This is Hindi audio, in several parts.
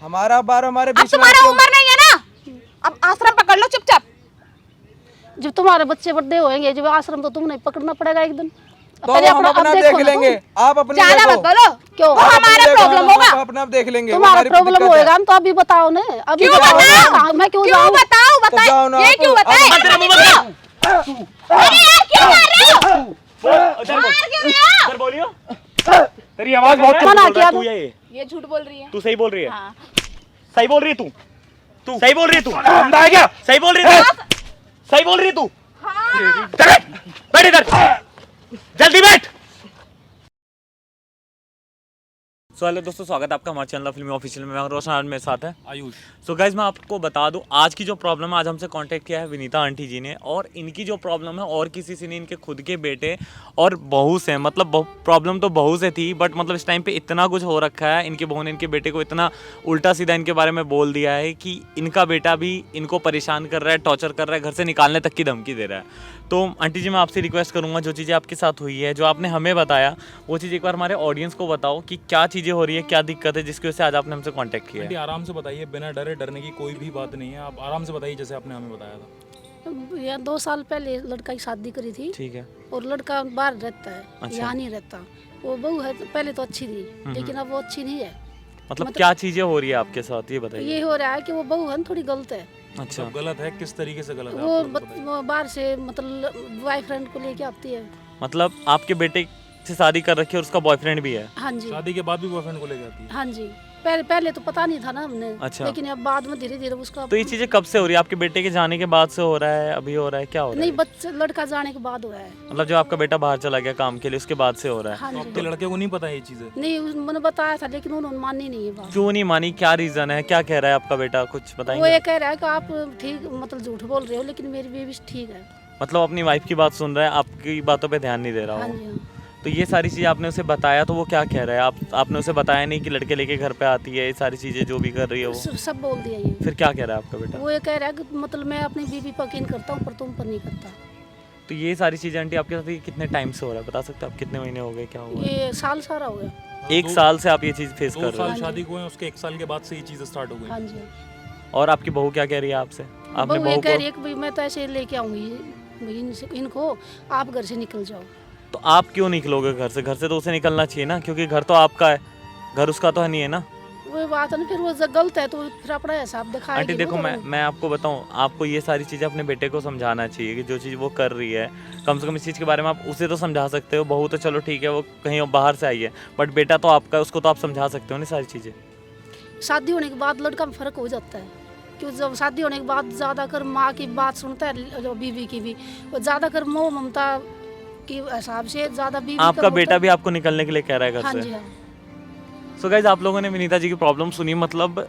हमारा बार हमारे बीच में तुम्हारा उम्र नहीं है ना, अब आश्रम पकड़ लो चुपचाप। जब तुम्हारे बच्चे बड़े होंगे, जब आश्रम तो तुमने पकड़ना पड़ेगा एक दिन। तो हम अपना देख लेंगे, आप अपने ज्यादा मत बोलो, क्यों वो हमारा प्रॉब्लम होगा। अपना देख लेंगे, तुम्हारा प्रॉब्लम होएगा हम तो अभी बताओ ना, अभी क्यों बताओ? मैं क्यों क्यों बताओ, बताओ ये क्यों बताए? अरे यार क्यों मार रहे हो? मार क्यों रहे हो? इधर बोलियो, तेरी आवाज बहुत मना किया तू ये झूठ बोल रही है। तू सही बोल रही है। हाँ। सही बोल रही है तू सही बोल रही है तू अंधा है क्या? सही बोल रही है सही बोल रही है तू। हाँ। बैठ इधर, जल्दी बैठ। सो हेलो दोस्तों, स्वागत है आपका हमारे चैनल फिल्मी ऑफिशियल में। मैं रोशन, आज मेरे साथ है आयुष। सो गाइज मैं आपको बता दूं, आज की जो प्रॉब्लम है, आज हमसे कांटेक्ट किया है विनीता आंटी जी ने, और इनकी जो प्रॉब्लम है और किसी से नहीं, इनके खुद के बेटे और बहू से, मतलब प्रॉब्लम तो बहू से थी, बट मतलब इस टाइम पे इतना कुछ हो रखा है, इनकी बहू ने इनके बेटे को इतना उल्टा सीधा इनके बारे में बोल दिया है कि इनका बेटा भी इनको परेशान कर रहा है, टॉर्चर कर रहा है, घर से निकालने तक की धमकी दे रहा है। तो आंटी जी मैं आपसे रिक्वेस्ट करूंगा, जो चीज़ें आपके साथ हुई है, जो आपने हमें बताया, वो चीज़ एक बार हमारे ऑडियंस को बताओ कि क्या चीज़ें हो रही है, क्या दिक्कत है, जिसकी वजह से आज आपने हमसे कांटेक्ट किया आंटी है। आराम से बताइए, बिना डरने की कोई भी बात नहीं है। आप आराम से बताइए जैसे आपने हमें बताया था। या 2 साल पहले लड़का की शादी करी थी, ठीक है। और लड़का बाहर रहता है, अच्छा। यहाँ नहीं रहता। वो बहू है तो पहले तो अच्छी थी, लेकिन अब वो अच्छी नहीं है। मतलब क्या चीज़ें हो रही है आपके साथ, ये बताइए। ये हो रहा है कि वो बहू है ना थोड़ी गलत है। अच्छा, सब गलत है, किस तरीके से गलत है? वो आप लोग बताइए। वो बाहर से मतलब बॉयफ्रेंड को लेके आती है। मतलब आपके बेटे से शादी कर रखी है और उसका बॉयफ्रेंड भी है? हाँ जी, शादी के बाद भी बॉयफ्रेंड को लेके आती है? हाँ जी। पहले तो पता नहीं था ना हमने। अच्छा। लेकिन अब बाद में धीरे धीरे उसका। तो ये चीज़ें कब से हो रही है? आपके बेटे के जाने के बाद से हो रहा है, अभी हो रहा है, क्या हो रहा नहीं, है? बच्चा लड़का जाने के बाद हुआ है। मतलब जब आपका बेटा बाहर चला गया काम के लिए, उसके बाद से हो रहा है? हाँ तो जी। आपके लड़के को नहीं पता ये चीजें? नहीं, मैंने बताया था लेकिन उन्होंने मानी नहीं है बात। क्यों नहीं मानी? क्या रीजन है, क्या कह रहा है आपका बेटा, कुछ वो बताएंगे? ये कह रहा है कि आप ठीक मतलब झूठ बोल रहे हो, लेकिन मेरी बेबी ठीक है। मतलब अपनी वाइफ की बात सुन रहा है, आपकी बातों पे ध्यान नहीं दे रहा हाँ हो। जी, हाँ। तो ये सारी चीज़ें आपने उसे बताया, तो वो क्या कह रहा है? आपने उसे बताया नहीं कि लड़के लेके घर पे आती है, ये सारी चीज़ें जो भी कर रही है वो? सब बोल दिया ये। फिर क्या कह रहा है आपका बेटा? वो ये कह रहा है कि मतलब मैं अपनी बीवी पर यकीन करता हूँ पर तुम पर नहीं करता। तो ये सारी चीज़ें आंटी आपके साथ ये कितने टाइम से हो रहा है, बता सकते हैं आप? कितने महीने हो गए, क्या हुआ? ये साल सारा हो गया। एक साल से आप ये चीज़ फेस कर 2 रहे हो? साल शादी को है, उसके 1 साल के बाद से ये चीजें स्टार्ट हो हाँ गई। जी। और आपकी बहू क्या कह रही है आपसे? आपने बहू ये बहू कह को? रही है कि भाई मैं तो ऐसे लेके आऊंगी इनको, आप घर से निकल जाओ। तो आप क्यों निकलोगे घर से? घर से तो उसे निकलना चाहिए ना, क्योंकि घर तो आपका है, घर उसका तो है नहीं है ना। वो बात है ना, फिर वो गलत है तो फिर अपना हिसाब दिखाएगी। आंटी देखो, मैं आपको बताऊं, आपको ये सारी चीज़ें अपने बेटे को समझाना चाहिए कि जो चीज़ वो कर रही है, कम से कम इस चीज़ के बारे में आप उसे तो समझा सकते हो। बहू तो चलो ठीक है, वो कहीं बाहर से आई है, बट बेटा तो आपका है, उसको तो आप समझा सकते हो ना सारी चीज़ें। शादी होने के बाद लड़का में फर्क हो जाता है, क्यों जब शादी होने के बाद ज़्यादा कर माँ की बात सुनता है, जो बीवी की भी, वो ज़्यादा कर मोह ममता की हिसाब से ज़्यादा बीवी आपका बेटा भी आपको निकलने के लिए कह रहा है हाँ घर जी, से? हाँ। सो गाइज, आप लोगों ने विनीता जी की प्रॉब्लम सुनी। मतलब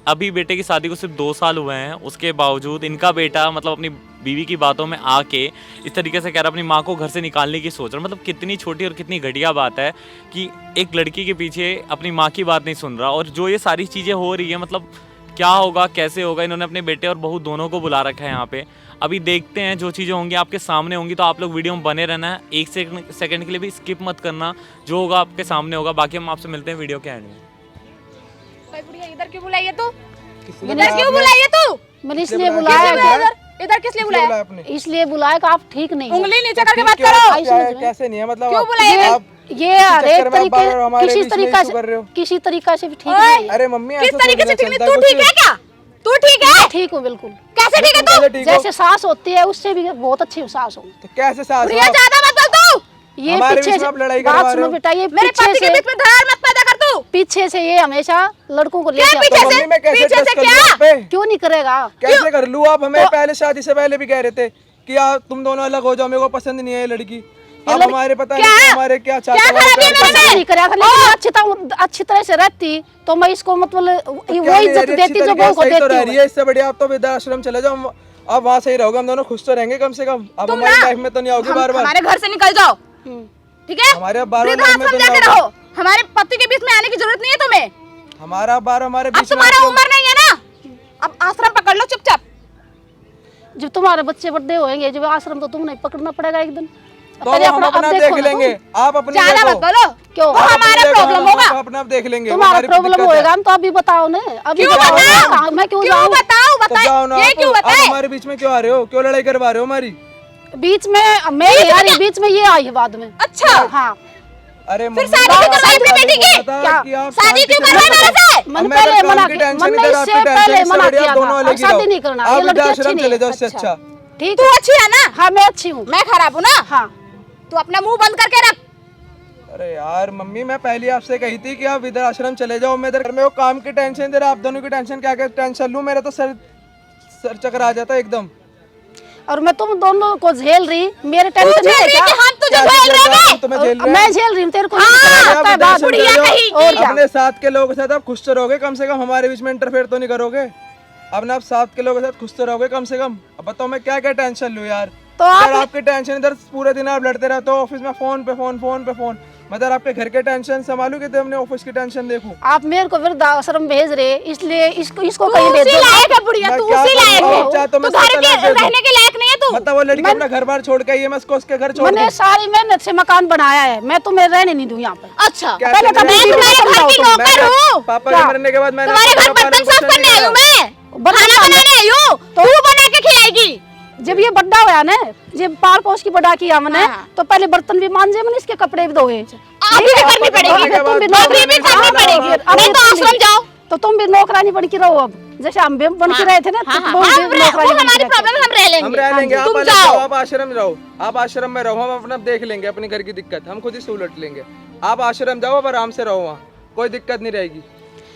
अभी बेटे की शादी को सिर्फ 2 साल हुए हैं, उसके बावजूद इनका बेटा मतलब अपनी बीवी की बातों में आके इस तरीके से कह रहा है अपनी माँ को घर से निकालने की सोच रहा है। मतलब कितनी छोटी और कितनी घटिया बात है कि एक लड़की के पीछे अपनी माँ की बात नहीं सुन रहा। और जो ये सारी चीज़ें हो रही है, मतलब क्या होगा, कैसे होगा? इन्होंने अपने बेटे और बहू दोनों को बुला रखा है यहाँ पे। अभी देखते हैं, जो चीज़ें होंगी आपके सामने होंगी, तो आप लोग वीडियो में बने रहना है, 1 सेकंड के लिए भी स्किप मत करना। जो होगा आपके सामने होगा। बाकी हम आपसे मिलते हैं वीडियो के एंड में। इधर क्यों बुलाई है तू? इधर क्यों बुलाई है तू? मैंने इसलिए बुलाया इधर किस लिए बुलाया? आपने इसलिए बुलाया कि आप ठीक नहीं हैं। उंगली नीचे करके बात क्या करो। है, क्या है, कैसे नहीं है? मतलब क्यों आप- बुलाया? आप ये हर एक चक्कर में आप बार-बार हमारे तरीके बीच में issue कर रहे हो। किसी तरीका से भी ठीक ओए! नहीं है। अरे मम्मी किस ऐसा तरीके थोड़ी से ना ठीक नहीं? चलता तू कुछ। ठीक है क्या? तू ठीक है? ठीक हूँ बिल्कुल। कैसे ठीक है तू? पहले ठीक हो। जैसे सांस होती है उससे भी बहुत अच्छी सांस हो। तो कैसे सास प्रिया हो? ज्यादा मत बोल तू। ये हमारे पीछे बीच से में आप लड़ाई बात करवा रहे सुनो हो। बेटा, ये मेरे पीछे पति के से बीच में दरार मत पैदा कर तू। पीछे से ये हमेशा लड़कों को लेके क्या आता है। पीछे तो से? मम्मी मैं कैसे पीछे trust से कर लूं क्या? आप पे? क्यों नहीं करेगा? कैसे कर लूं? आप हमें पहले शादी से पहले भी कह रहे थे कि आप तुम दोनों अलग हो जाओ, मेरे को पसंद नहीं है ये लड़की। अब हमारे पता नहीं कि हमारे क्या चाहते क्या खराबी है मेरे में? नहीं करेगा, लेकिन अच्छी तरह से रहती तो मैं इसको मतलब वो इज्जत देती जो बहू को तो रह देती रही है। इससे बढ़िया आप तो वृद्धाश्रम चले जाओ, आप वहाँ सही रहोगे, हम दोनों खुश तो रहेंगे कम से कम। अब तुम हमारी ना, लाइफ में तो नहीं आओगे बार बार। हमारे घर से निकल जाओ, ठीक है? हमारे अब बार-बार वृद्धाश्रम में तो जाके नहीं रहो। हमारे पति के बीच में आने की जरूरत नहीं है तुम्हें। हमारा बार हमारे अब बीच में तुम्हारा उम्र नहीं है ना, अब आश्रम पकड़ लो चुपचाप। जब तुम्हारे बच्चे बड़े होंगे, जब आश्रम तो तुमने पकड़ना पड़ेगा एक दिन। तो पहले हम अपना- अपना अब देख देखो ना लेंगे, आप अपनी ज्यादा देखो। मत बोलो, क्यों? वो हमारा प्रॉब्लम होगा। आप अपना देख लेंगे, वो तुम्हारा हमारी प्रॉब्लम दिक्कत है। होएगा हम तो अभी बताओ ना, अभी क्यों बताओ ना, बताओ? मैं क्यों क्यों जाऊं बताओ, तो जाओ ना बताए ये आप, क्यों आप बताए? हमारे बीच में क्यों आ रहे हो, क्यों लड़ाई करवा रहे हो हमारी? बीच में मैं नहीं आ रही, बीच में ये आई है बाद में। अच्छा, हाँ अरे फिर मम्मी, शादी क्यों करवाई अपनी मैंने बेटी की? बोला था क्या? कि आप शादी क्यों शांति करवाई से मेरे से? मैंने मैं पहले अगर मना काम की किया, टेंशन मैंने इधर, आपकी इससे टेंशन पहले इससे मना बढ़िया किया दोनों था, अलग अब ही शादी रहो। नहीं करना, आप ये लड़की अच्छी वृद्धाश्रम नहीं चले है। जाओ, इससे अच्छा। ठीक तू है, अच्छी है ना? हाँ मैं अच्छी हूँ। मैं खराब हूँ ना? हाँ तू अपना मुंह बंद करके रख। अरे यार मम्मी, मैं पहले आपसे कही थी कि आप इधर आश्रम चले जाओ, मैं इधर घर में वो काम की टेंशन, इधर आप दोनों की टेंशन, क्या क्या टेंशन लूं, मेरा तो सर चक्कर आ जाता है एकदम। और मैं तुम दोनों को झेल रही, मेरे तू टेंशन झेल नहीं है रही क्या? कि हम तुझे क्या झेल रहे हैं? तुम्हें झेल रहे मैं हैं? झेल रही हूँ, तेरे को हाँ, नहीं अरे पता आप है वृद्धाश्रम बात। बुढ़िया चले जाओ, कहीं और क्या? अपने साथ के लोगों के साथ आप खुश तो रहोगे कम से कम, हमारे बीच में इंटरफेयर तो नहीं करोगे। अपने आप साथ के लोगों के साथ खुश तो रहोगे कम से कम। अब बताओ मैं क्या क्या टेंशन लूं यार। तो आप- यार आपकी टेंशन, इधर पूरे दिन आप लड़ते रहते हो ऑफिस में, फोन पे फोन। मैं इधर आपके घर के टेंशन संभालू कि अपने ऑफिस की टेंशन देखूं? आप मेरे को वृद्धाश्रम भेज रहे, इसलिए इसको तू कहीं भेज उसी दो। लायक है बुढ़िया, मैं तू क्या उसी करूं? लायक अब है। आप चाहे तो मैं तू घर सब के तलाक दे दूं। रहने के लायक नहीं है तू। मतलब वो लड़की अपना घर बार छोड़ के आई है, मैं उसको उसके घर छोड़ मैंने दूं? सारी मेहनत से मकान बनाया है, मैं तुम्हें रहने नहीं दूं यहाँ पे। अच्छा, क्या पहले तुमने- तो मैं तुम्हारे घर समझाओ की तुम। नौकर हूँ। पापा क्या? के मरने के बाद मैंने तुम्हारे अपने घर पापा बर्तन ने साफ कुछ नहीं करने आई हूँ किया। मैं, खाना बनाने आई हूँ। तू बना के खिलाएगी। जब ये बड्डा हुआ ना, जब पाल पोस की बड़ा किया मैंने, हाँ। तो पहले बर्तन भी मांजे मैंने, इसके कपड़े भी धोए। अभी भी करनी पड़ेगी, के बाद तुम भी अभी भी करनी पड़ेगी। नहीं तो आश्रम जाओ। तो तुम भी नौकरानी बन के रहो अब, जैसे हम भी बन के रहे थे ना, तो तुम भी वो नौकरानी बन के हमारी रहो। प्रॉब्लम हम रह हम लेंगे। रह लेंगे, आप तुम अलग जाओ। रहो, आप आश्रम रहो, आप आश्रम में रहो, हम अपना देख लेंगे अपनी घर की दिक्कत, हम खुद ही सुलट लेंगे। आप आश्रम जाओ, आप आराम से रहो, वहाँ कोई दिक्कत नहीं रहेगी।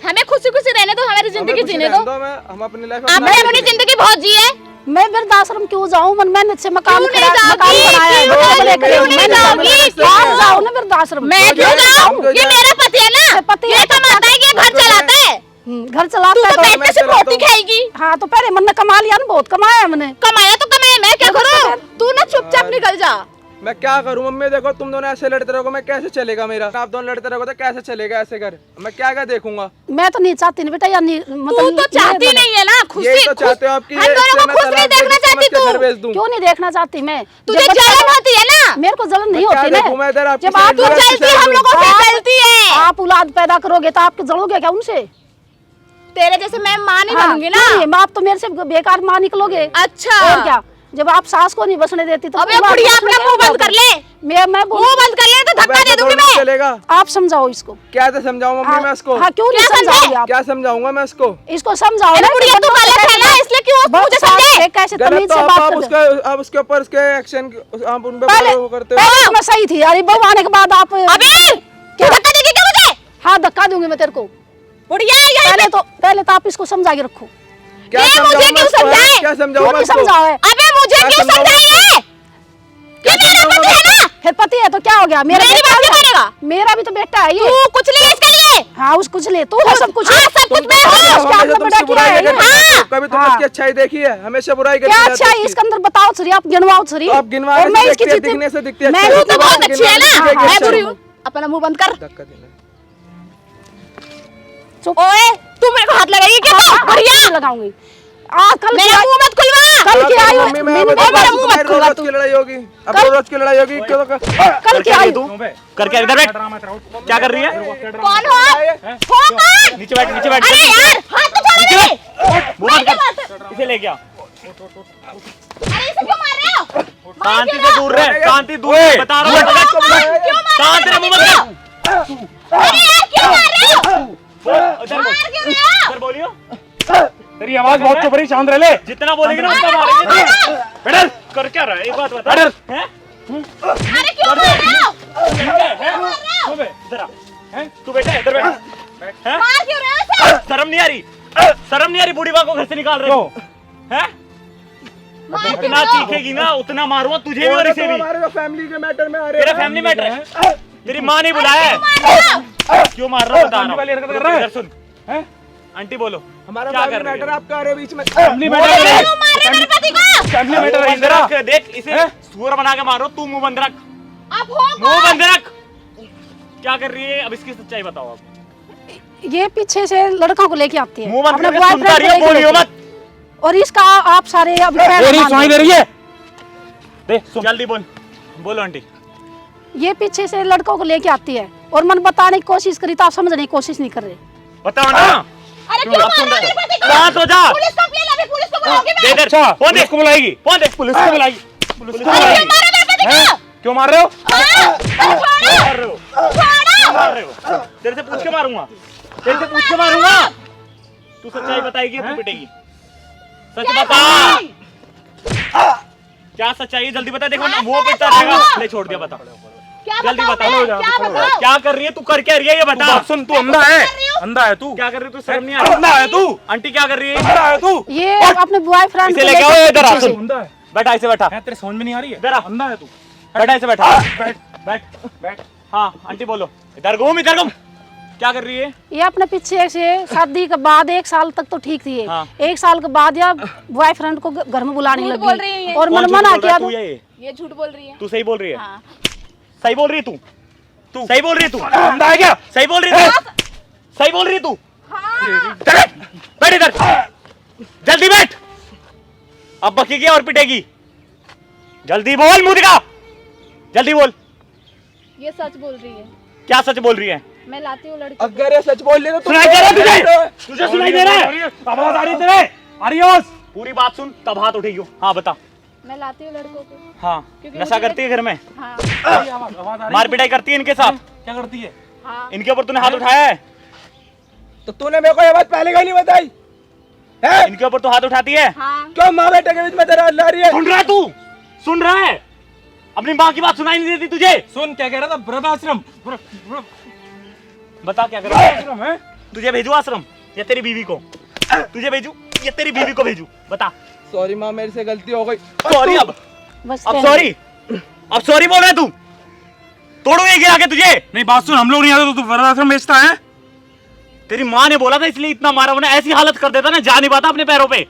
हमें खुशी खुशी रहने दो, हमारी हमें जिंदगी खुशी जीने रहने दो। हम अपनी लाइफ आपने अपनी जिंदगी बहुत जी है। मैं वृद्धाश्रम क्यों जाऊँ? मन मेहनत से मकान क्यों नहीं खड़ा- जाओगी? मकान बनाया है, क्यों बड़े नहीं बड़े जाओगी? मैंने क्यों जाऊँ नहीं ना, जाओगी? जाओ ना वृद्धाश्रम। मैं तो क्यों जाए, जाऊँ? हम तो ये जाए। मेरा पति है ना, पति है ये तो कमाता है, ये घर तो जाए। चलाता है। घर चलाता तू है तो तो- बैठ के सिर्फ रोटी खाएगी। हाँ तो पहले मैंने कमा लिया ना, बहुत कमाया है मैंने। कमाया तो कमाया, मैं क्या करूँ? तू ना चुपचाप निकल जा। मैं क्या करूं मम्मी? देखो तुम दोनों ऐसे लड़ते रहोगे, मैं कैसे चलेगा मेरा? आप दोनों लड़ते रहोगे तो कैसे चलेगा ऐसे घर? मैं क्या क्या देखूंगा? मैं तो नहीं चाहती ना बेटा, या नहीं तू मतलब तो चाहती ये- नहीं है ना खुशी। यही तो चाहते हो आप कि हम ये दोनों इससे को मैं खुश नहीं तलाक दे देखना दूं, चाहती समझ के घर तू। भेज दूं। क्यों नहीं देखना चाहती मैं? तुझे जब बच्चा- जलन होती है ना। मेरे को जलन नहीं मैं क्या होती देखूं मैं इधर ना। आपकी जब आप साइड में तू जलती हम लोगों से आप- जलती है। आप औलाद पैदा करोगे तो आप जलोगे क्या उनसे? तेरे जैसे मैं माँ नहीं हाँ, बनूंगी क्यों ना। नहीं? आप तो मेरे से बेकार माँ निकलोगे। अच्छा, और क्या, जब आप सास को नहीं बसने देती तो अबे तुम बुढ़िया बसने अपना मुंह कैसे बंद कर दोगे? ले। मैं मुंह बंद कर ले तो धक्का दे दूंगी मैं। चलेगा? आप समझाओ इसको। क्या से समझाऊं मम्मी मैं इसको? हाँ क्यों नहीं क्या समझे? समझाओगे आप? क्या समझाऊंगा मैं इसको? इसको समझाओ अरे ना। बुढ़िया तू गलत है ना, इसलिए क्यों मुझे समझे? कैसे गलत तमीज तो से आप बात करते हो? आप उसके ऊपर उसके एक्शन आप उन पे पहले वो करते हो। पहले तो मैं सही थी, अरे बहू आने के बाद आप अबे क्या धक्का देगी क्या मुझे? हाँ धक्का दूंगी मैं तेरे को। बुढ़िया यहाँ पहले तो आप इसको समझा के रखो। क्या ये समझाऊं मुझे मैं क्यों इसको? समझाए? क्या समझाऊं क्यों मैं नहीं इसको? समझाओ है? अबे मुझे क्या क्यों समझाऊं? समझाई है? क्या ये मेरा समझाऊं पति है ना। फिर पति है तो क्या हो गया? मेरा मेरी बेटा बात क्यों है। मानेगा? मेरा भी तो बेटा है ये। तू कुछ नहीं है इसके लिए। हाँ उस कुछ ले, तू है सब कुछ। हाँ सब कुछ मैं हूँ। उसके हाथ में तुमसे बड़ा बुराई किया है करके ये। जाते हो। कभी तुमने हाँ। उसकी अच्छाई देखी है? हमेशा बुराई करके क्या जाते अच्छा हो है उसकी। इसके अंदर? बताओ सरी, आप गिनवाओ सरी। तो आप गिनवाने और मैं से इसकी दिखती है, जितनी- दिखने से दिखती है मैं अच्छाई। तू तो बहुत अच्छी है ना। गिनवाने से मैं दिखती है बुरी अच्छाई। हूँ। अपना मुंह बंद कर। धक्का देना। चुप। ओए तू मेरे को हाथ लगाएगी क्या? तू बुढ़िया लगाऊंगी। कल मेरा मुंह मत खुलवा। कल की आई मम्मी मैं मैंने बता मेरा दूं, मुंह तुम्हारी मत खुलवा रोज की लड़ाई होगी। अब रोज की लड़ाई होगी क्यों? कल की आई तू करके इधर बैठ। क्या कर रही है? कौन हो? हो कौन? नीचे बैठ, नीचे बैठ। अरे यार हाथ तो छोड़ नीचे दे। बैठ। मुंह बंद कर। इसे ले गया। अरे इसे क्यों मार रहे हो? शांति से दूर रहे, शांति दूर रहे। बता रहा हूँ। शांति से मुंह बंद कर। अरे यार क्यों मार रहे हो? इधर बोल। मार क्यों रहे हो? इधर बोलियो। तेरी आवाज बहुत चुप रही, शांत रह ले। जितना बोलेगी ना उतना मारेंगे। बैठ। कर क्या रहा है? एक बात बता। हैं? अरे क्यों मार रहे हो? इधर आ। हैं? तू बेटा इधर बैठ। हैं? मार क्यों रहे हो इसे? शर्म नहीं आ रही? शर्म नहीं आ रही? बूढ़ी माँ को घर से निकाल रहे हो? हैं? जितना चीखेगी ना उतना मारूंगा तुझे भी और इसे भी। हमारे फैमिली के मैटर में आ रहे तेरा हो। फैमिली मैटर है। तेरी माँ नहीं बुलाया है। क्यों मार रहा हूँ बता रहा वाली हरकत कर हूँ। रहा है? इधर सुन। हैं? आंटी बोलो। हमारा क्या फैमिली कर रही मैटर है? आपका आ रहे हो बीच में। फैमिली मैटर है। क्यों मार रहे हो मेरे पति को? फैमिली मैटर है मुंह बंद इधर आ। रख। देख इसे हैं? सूअर बना के मारो। तू मुंह बंद रख। आप हो मुंह कौन? बंद रख। क्या कर रही है? अब इसकी सच्चाई बताओ आप। ये पीछे से लड़कों को लेके आती है, मुंह बंद अपने करके सुनता बॉयफ्रेंड रही हो, को लेके बोलियो आती मत। है। और इसका आप सारे अब पैर तेरी मान सुनाई लो। दे रही है? दे सुन। जल्दी बोल। बोलो आंटी। ये पीछे से लड़कों को लेके आती है और मन बताने की कोशिश करी तो आप समझने की कोशिश नहीं कर रहे। बताओ ना। अरे क्यों मार रहे हो? शांत हो जा। पुलिस कंप्लेन अभी पुलिस को बुलाओगे दे दे। अच्छा फोन दे। पुलिस को बुलाएगी? फोन दे। पुलिस को बुलाएगी? पुलिस को क्यों बुलाएगी? मार रहे हो मेरे बेटे को? क्यों मार रहे हो? मार रहे हो? मार रहे हो? तेरे से पूछ के मारूंगा। तेरे से पूछ के मारूंगा। तू सच्चाई बताएगी या तू पिटेगी? सच बता। क्या सच्चाई है? जल्दी बता। देखो ना वो पिटता रहेगा। ले छोड़ दिया। बता क्या जल्दी बताओ? बता। क्या बताओ? क्या कर रही है तू? कर क्या रही है ये तू बता। बात सुन, तू अंधा है? अंधा है तू? क्या कर रही है तू? शर्म नहीं आ रही? अंधा है तू? आंटी क्या कर रही है? अंधा है तू? ये अपने बॉयफ्रेंड इसे लेके आओ इधर आ। सुन अंधा है? बैठा ऐसे बैठा। हैं, तेरे समझ में नहीं आ रही है? इधर आ। अंधा है तू? बैठा ऐसे बैठा। बैठ बैठ बैठ। हाँ आंटी बोलो। इधर घूम इधर घूम। क्या कर रही है? ये अपने पीछे से शादी के बाद 1 साल तक तो ठीक थी ये। हाँ। 1 साल के बाद या बॉयफ्रेंड को घर में बुलाने झूठ बोल रही है लगी ये। और कौन मन झूठ मना बोल रहा किया है? तू तो या ये? ये झूठ बोल रही है। तू सही बोल रही है? हाँ। सही बोल रही है तू? तू सही बोल रही है तू? अंधा है क्या? सही बोल रही है तू? सही बोल रही है तू? चल बैठ। बैठ इधर। जल्दी बैठ। अब बकेगी और पिटेगी। जल्दी बोल मुंह दिखा। जल्दी बोल। ये सच बोल रही है। क्या सच बोल रही है? मैं लाती हूँ लड़की को। अगर ये सच बोल रही है तो सुनाई दे रहा है तुझे? तुझे सुनाई दे रहा है? आवाज आ रही है तेरे? आ रही है आवाज? पूरी बात सुन तब हाथ उठेगी। हाँ बता। मैं लाती हूँ लड़कों को। हाँ क्योंकि नशा मुझे- करती है घर में? हाँ आवाज आ रही है? मार पिटाई करती है इनके साथ? क्या करती है? हाँ। इनके ऊपर तूने हाथ उठाया है? तो तूने मेरे को ये बात पहले क्यों नहीं बताई है? इनके ऊपर तो हाथ उठाती है? हाँ। क्यों माँ बेटे के बीच में तेरा ला रही है? सुन रहा है तू? सुन रहा है? अपनी माँ की बात सुनाई नहीं देती तुझे? सुन क्या कह रहा था? वृद्धाश्रम? बता क्या करेगा? वृद्धाश्रम है? तुझे भेजू आश्रम या तेरी बीवी को? तुझे भेजू या तेरी बीवी को भेजू? बता। सॉरी माँ, मेरे से गलती हो गई। सॉरी अब बस सॉरी। अब सॉरी बोल रहा है तू? तोड़ू ये गिरा के तुझे? नहीं बात सुन, हम लोग नहीं आते तो तू वृद्धाश्रम बेचता है? तेरी माँ ने बोला था इसलिए इतना मारा। वरना ऐसी हालत कर देता ना, जा नहीं पाता अपने पैरों पे।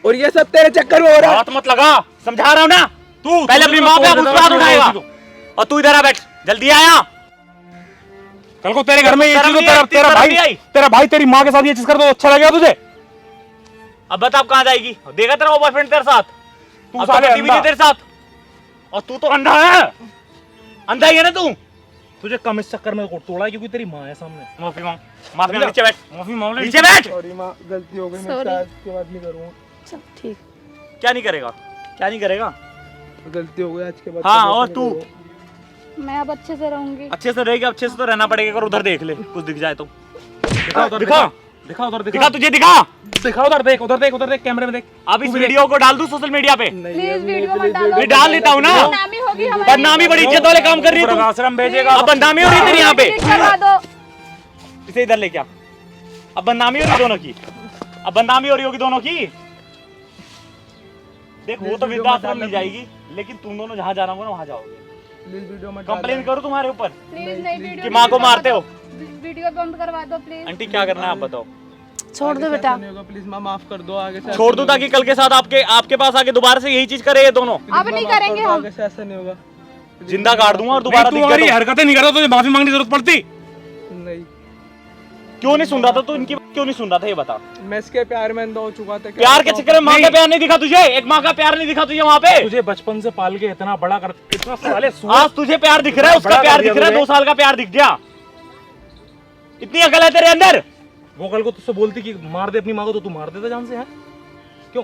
और ये सब तेरे चक्कर में हो रहा है। हाथ मत लगा, समझा रहा हूं ना। तू पहले अपनी माँ पे अब उसका हाथ उठाएगा। और तू इधर आ बैठ। जल्दी आया। कल को तेरे घर में ये शर्म चीज हो, नहीं आई? तेरा भाई तेरी माँ के साथ ये चीज कर दो, अच्छा लगेगा तुझे? अब बता अब कहाँ जाएगी? देगा तेरा वो बॉयफ्रेंड तेरे साथ? तू अब तो साले करती भी नहीं अंधा। तेरे साथ। और तू तो अंधा है। अंधा ही है ना तू? तुझे कम इस चक्कर में तोड़ा क्योंकि तेरी माँ है सामने। माफी मांग। माफी मांग। नीचे बैठ। माफी मांग ले। नीचे बैठ। सॉरी माँ, गलती हो गई। मैं Sorry. शायद के बाद नहीं करूँगा। चल ठीक। क्या नहीं करेगा? क्या नहीं करेगा? गलती हो गई आज के बाद। हाँ, कभी और नहीं तू? करूँगा। मैं अब अच्छे से रहूंगी। अच्छे से रहेगी। अच्छे से तो रहना पड़ेगा। अगर उधर देख ले कुछ दिख जाए तो। दिखा उधर, दिखा। दिखा उधर, दिखा तुझे दिखा। दिखा उधर, देख उधर, देख उधर, देख कैमरे में देख। अब इस वीडियो को डाल दूं सोशल मीडिया पे? नहीं, प्लीज अभी वीडियो मत please डालो। ये डाल देता हूँ ना। बदनामी होगी हमारी। बदनामी बड़ी इज्जत वाले काम कर रही है तू। वृद्धाश्रम भेजेगा। अब बदनामी हो रही है तेरी यहाँ पे। डिलीट करवा दो। इसे इधर लेके आ। अब बदनामी हो रही है दोनों की। अब बदनामी हो रही होगी दोनों की। देख वो तो वृद्धाश्रम मिल जाएगी, लेकिन तुम दोनों जहाँ जाना होगा ना वहाँ जाओगे। प्लीज वीडियो में कंप्लेन करो तुम्हारे ऊपर प्लीज नहीं वीडियो कि माँ को मारते हो। वीडियो बंद करवा दो प्लीज। आंटी क्या करना है आप बताओ? छोड़ दो बेटा। प्लीज माँ, माफ कर दो। आगे से छोड़ दूं ताकि कल के साथ आपके पास आके दोबारा से यही चीज करे ये दोनों। अब नहीं करेंगे हम। आगे से ऐसा नहीं होगा। जिंदा काट दूंगा और दोबारा तू दिख अगर ये गया तो। हरकतें नहीं करता तुझे माफी मांगने की जरूरत पड़ती? नहीं, क्यों नहीं सुन रहा था तू? इनकी क्यों नहीं सुन रहा था ये बता। मैं इसके प्यार में अंधा हो चुका था। प्यार के चक्कर में माँ का प्यार नहीं दिखा तुझे? एक माँ का प्यार नहीं दिखा तुझे वहाँ पे? तुझे बचपन से पाल के इतना बड़ा कर, इतना साले आज तुझे प्यार दिख रहा है, उसका बड़ा प्यार कर दिख दिया रहा है, तुझे। 2 साल का प्यार दिख गया। इतनी अकल है तेरे अंदर? वो कल को तुझसे बोलती कि मार दे अपनी माँ को तो तू मार देता जान से है? क्यों?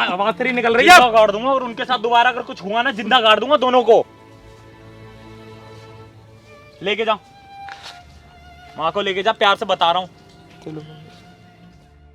आवाज तेरी निकल रही है। जिंदा गाड़ दूंगा और उनके साथ दोबारा अगर कुछ हुआ ना, जिंदा गाड़ दूंगा दोनों को। लेके जा माँ को, लेके जा, प्यार से बता रहा हूँ। चलो।